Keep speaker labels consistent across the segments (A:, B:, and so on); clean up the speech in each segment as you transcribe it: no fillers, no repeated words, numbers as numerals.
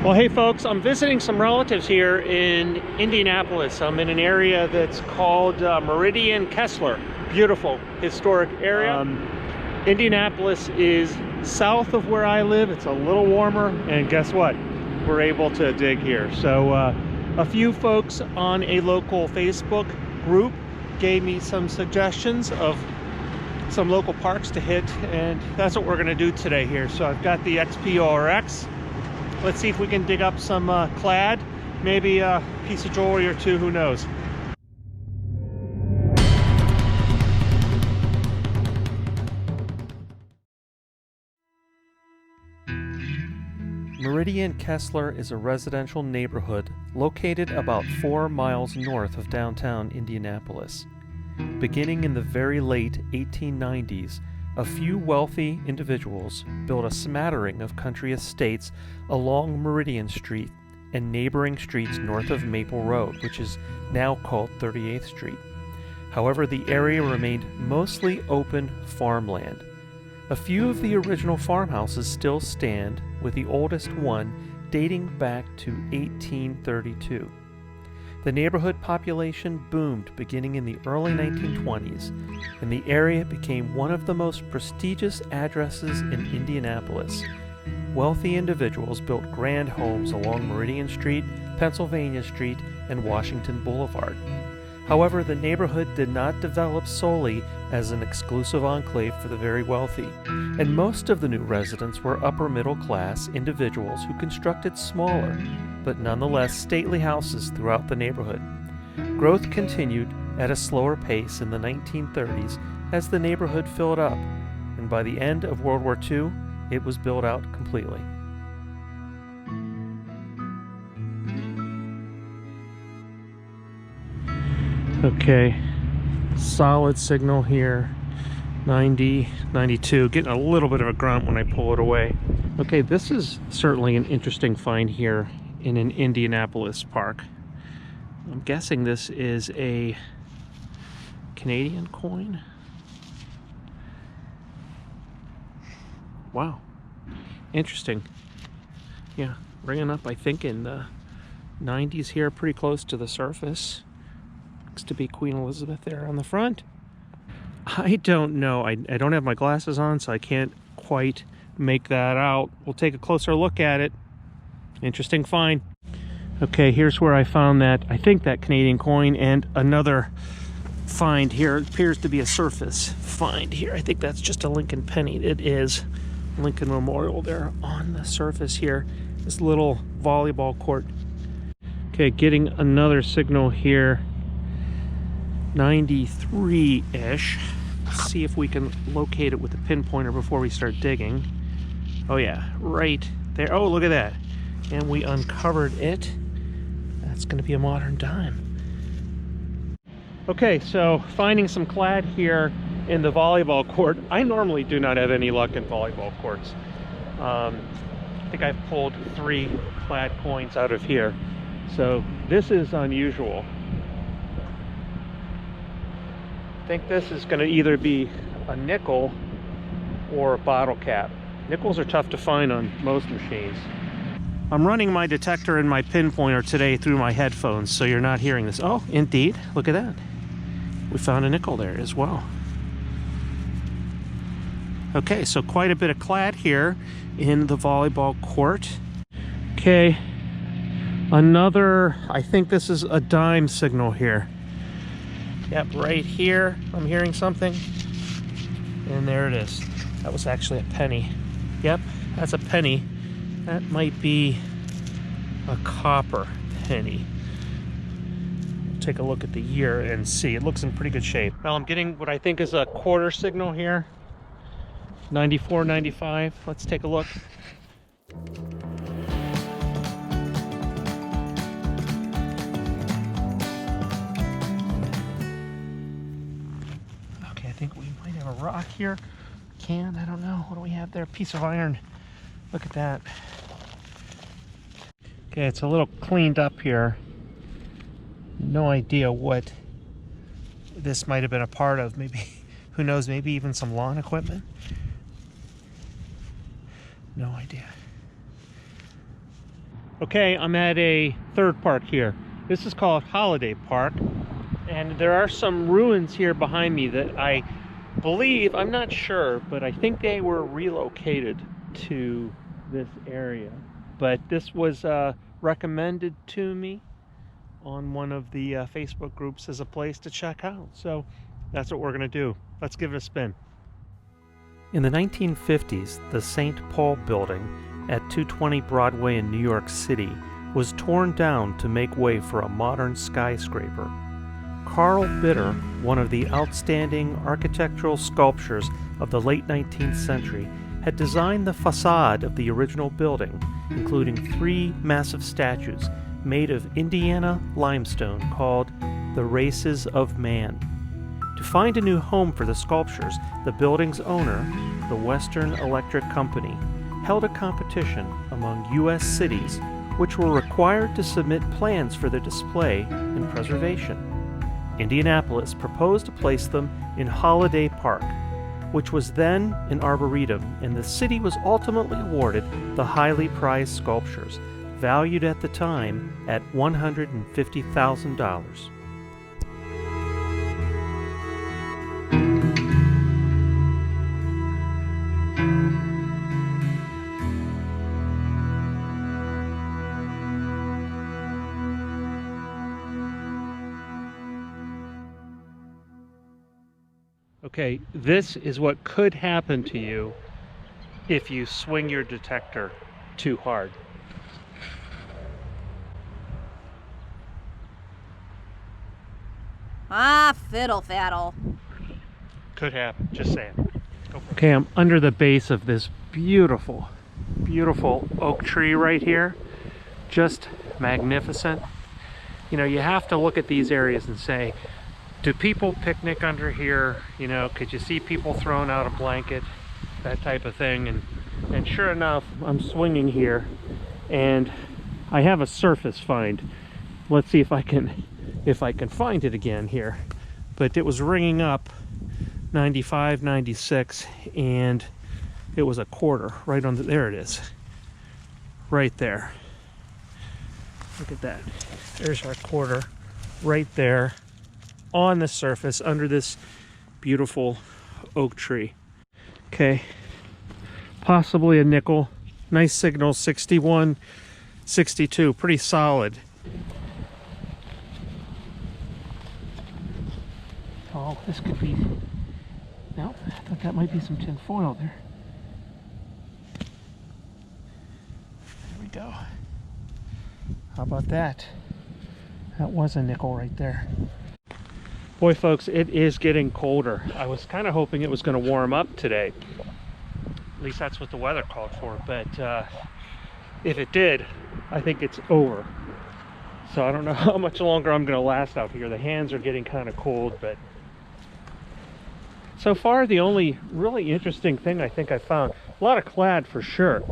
A: Well, hey folks, I'm visiting some relatives here in Indianapolis. I'm in an area that's called Meridian-Kessler. Beautiful historic area. Indianapolis is south of where I live. It's a little warmer, and guess what? We're able to dig here. So a few folks on a local Facebook group gave me some suggestions of some local parks to hit, and that's what we're going to do today here. So I've got the XPRX. Let's see if we can dig up some clad, maybe a piece of jewelry or two, who knows. Meridian-Kessler is a residential neighborhood located about 4 miles north of downtown Indianapolis. Beginning in the very late 1890s, a few wealthy individuals built a smattering of country estates along Meridian Street and neighboring streets north of Maple Road, which is now called 38th Street. However, the area remained mostly open farmland. A few of the original farmhouses still stand, with the oldest one dating back to 1832. The neighborhood population boomed beginning in the early 1920s, and the area became one of the most prestigious addresses in Indianapolis. Wealthy individuals built grand homes along Meridian Street, Pennsylvania Street, and Washington Boulevard. However, the neighborhood did not develop solely as an exclusive enclave for the very wealthy, and most of the new residents were upper-middle-class individuals who constructed smaller, but nonetheless stately houses throughout the neighborhood. Growth continued at a slower pace in the 1930s as the neighborhood filled up, and by the end of World War II, it was built out completely. Okay, solid signal here, 90, 92, getting a little bit of a grunt when I pull it away. Okay, this is certainly an interesting find here in an Indianapolis park. I'm guessing this is a Canadian coin. Wow, interesting. Yeah, ringing up, I think, in the 90s here, pretty close to the surface. Looks to be Queen Elizabeth there on the front. I don't know. I don't have my glasses on, so I can't quite make that out. We'll take a closer look at it. Interesting find. Okay, here's where I found that, I think, that Canadian coin, and another find here. It appears to be a surface find here. I think that's just a Lincoln penny. It is Lincoln Memorial there on the surface here. This little volleyball court. Okay, getting another signal here. 93-ish. Let's see if we can locate it with a pinpointer before we start digging. Oh yeah, right there. Oh, look at that. And we uncovered it. That's going to be a modern dime. Okay, so finding some clad here in the volleyball court. I normally do not have any luck in volleyball courts. I think I've pulled 3 clad coins out of here. So this is unusual. I think this is going to either be a nickel or a bottle cap. Nickels are tough to find on most machines. I'm running my detector and my pinpointer today through my headphones, so you're not hearing this. Oh, indeed, look at that. We found a nickel there as well. Okay, so quite a bit of clad here in the volleyball court. Okay, another, I think this is a dime signal here. Yep, right here, I'm hearing something. And there it is. That was actually a penny. Yep, that's a penny. That might be a copper penny. We'll take a look at the year and see. It looks in pretty good shape. Well, I'm getting what I think is a quarter signal here. 94, 95. Let's take a look. I think we might have a rock here. Can, I don't know. What do we have there? Piece of iron. Look at that. Okay, it's a little cleaned up here. No idea what this might have been a part of. Maybe, who knows, maybe even some lawn equipment. No idea. Okay, I'm at a third park here. This is called Holiday Park, and there are some ruins here behind me that I believe, I'm not sure, but I think they were relocated to this area. But this was recommended to me on one of the Facebook groups as a place to check out. So that's what we're gonna do. Let's give it a spin. In the 1950s, the St. Paul building at 220 Broadway in New York City was torn down to make way for a modern skyscraper. Carl Bitter, one of the outstanding architectural sculptors of the late 19th century, had designed the facade of the original building, including 3 massive statues made of Indiana limestone called the Races of Man. To find a new home for the sculptures, the building's owner, the Western Electric Company, held a competition among U.S. cities which were required to submit plans for their display and preservation. Indianapolis proposed to place them in Holiday Park, which was then an arboretum, and the city was ultimately awarded the highly prized sculptures, valued at the time at $150,000. Okay, this is what could happen to you if you swing your detector too hard.
B: Ah, fiddle faddle.
A: Could happen, just saying. Okay, I'm under the base of this beautiful, beautiful oak tree right here. Just magnificent. You know, you have to look at these areas and say, do people picnic under here? You know, could you see people throwing out a blanket? That type of thing. And sure enough, I'm swinging here and I have a surface find. Let's see if I can find it again here. But it was ringing up 95, 96, and it was a quarter right on there it is. Right there. Look at that. There's our quarter right there on the surface under this beautiful oak tree. Okay, possibly a nickel. Nice signal, 61, 62, pretty solid. Oh, this could be, no, I thought that might be some tin foil there. There we go. How about that? That was a nickel right there. Boy, folks, it is getting colder. I was kind of hoping it was going to warm up today. At least that's what the weather called for. But if it did, I think it's over. So I don't know how much longer I'm going to last out here. The hands are getting kind of cold, but so far the only really interesting thing I think I found, a lot of clad for sure.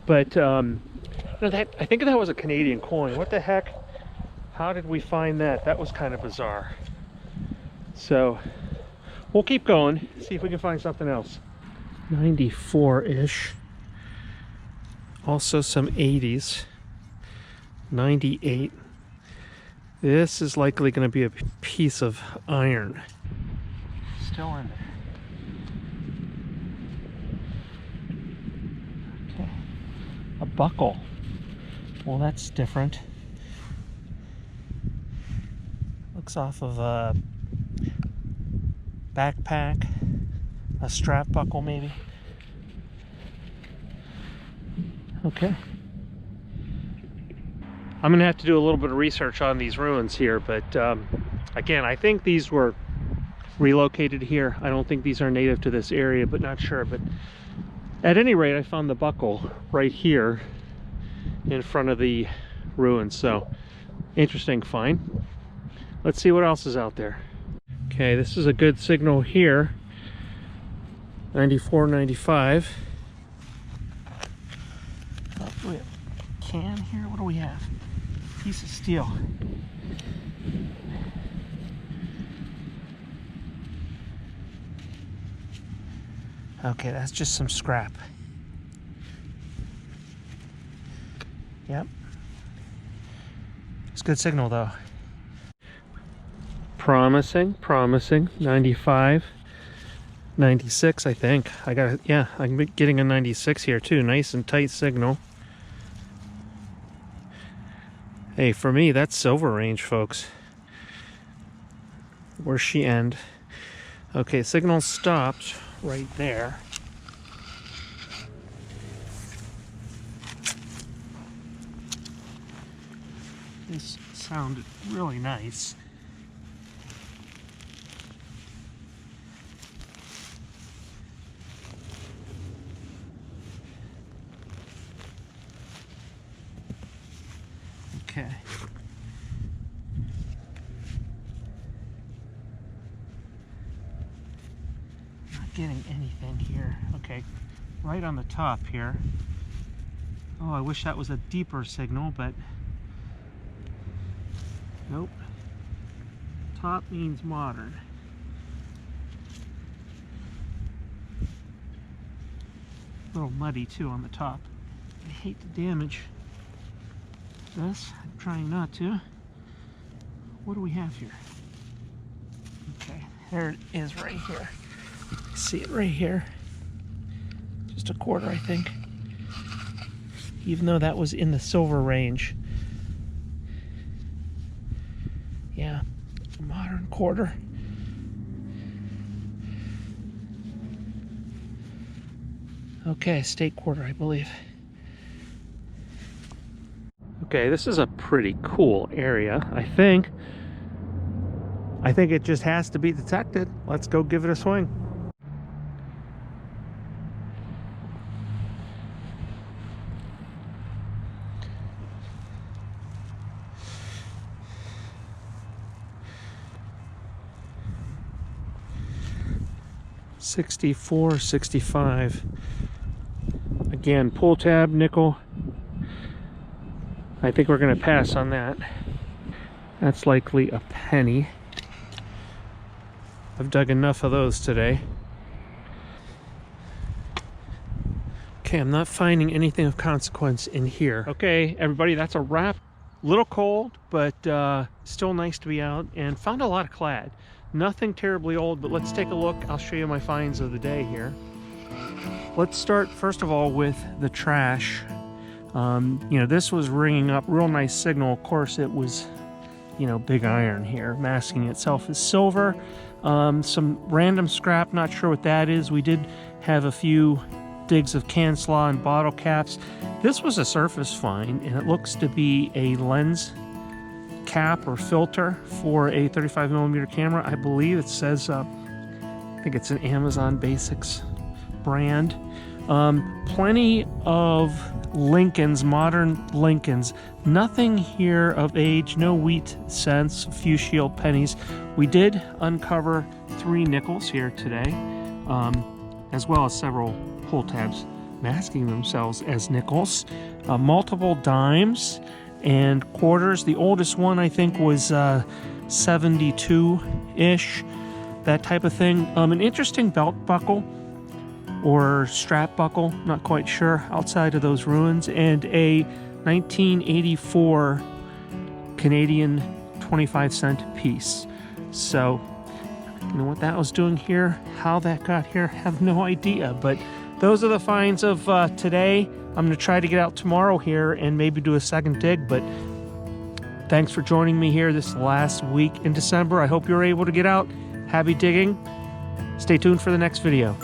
A: But I think that was a Canadian coin. What the heck? How did we find that? That was kind of bizarre. So we'll keep going, see if we can find something else. 94-ish. Also some 80s. 98. This is likely going to be a piece of iron. Still in there. Okay. A buckle. Well, that's different. Looks off of a backpack, a strap buckle maybe. Okay. I'm gonna have to do a little bit of research on these ruins here, but again, I think these were relocated here. I don't think these are native to this area, but not sure. But at any rate, I found the buckle right here in front of the ruins. So interesting find. Let's see what else is out there. Okay, this is a good signal here. 94, 95. Oh, do we have a can here? What do we have? Piece of steel. Okay, that's just some scrap. Yep, It's a good signal though. Promising, promising. 95, 96, I think. I'm getting a 96 here too. Nice and tight signal. Hey, for me, that's silver range, folks. Where's she end? Okay, signal stopped right there. This sounded really nice. Okay. Not getting anything here. Okay, right on the top here. Oh, I wish that was a deeper signal, but nope. Top means modern. A little muddy too on the top. I hate to damage this. I'm trying not to. What do we have here? Okay, there it is right here. See it right here. Just a quarter, I think. Even though that was in the silver range. Yeah, a modern quarter. Okay, state quarter, I believe. Okay, this is a pretty cool area, I think. I think it just has to be detected. Let's go give it a swing. $64, $65. Again, pull tab, nickel. I think we're going to pass on that. That's likely a penny. I've dug enough of those today. Okay, I'm not finding anything of consequence in here. Okay, everybody, that's a wrap. Little cold, but still nice to be out, and found a lot of clad. Nothing terribly old, but let's take a look. I'll show you my finds of the day here. Let's start first of all with the trash. You know, this was ringing up, real nice signal. Of course, it was, you know, big iron here, masking itself as silver. Some random scrap, not sure what that is. We did have a few digs of can slaw and bottle caps. This was a surface find, and it looks to be a lens cap or filter for a 35mm camera. I believe it says, I think it's an Amazon Basics brand. Plenty of Lincolns, modern Lincolns. Nothing here of age, no wheat cents, a few shield pennies. We did uncover 3 nickels here today, as well as several pull tabs masking themselves as nickels. Multiple dimes and quarters. The oldest one, I think, was 72-ish, that type of thing. An interesting belt buckle or strap buckle, not quite sure, outside of those ruins, and a 1984 Canadian 25-cent piece. So, you know what that was doing here, how that got here, have no idea, but those are the finds of today. I'm going to try to get out tomorrow here and maybe do a second dig, but thanks for joining me here this last week in December. I hope you're able to get out. Happy digging. Stay tuned for the next video.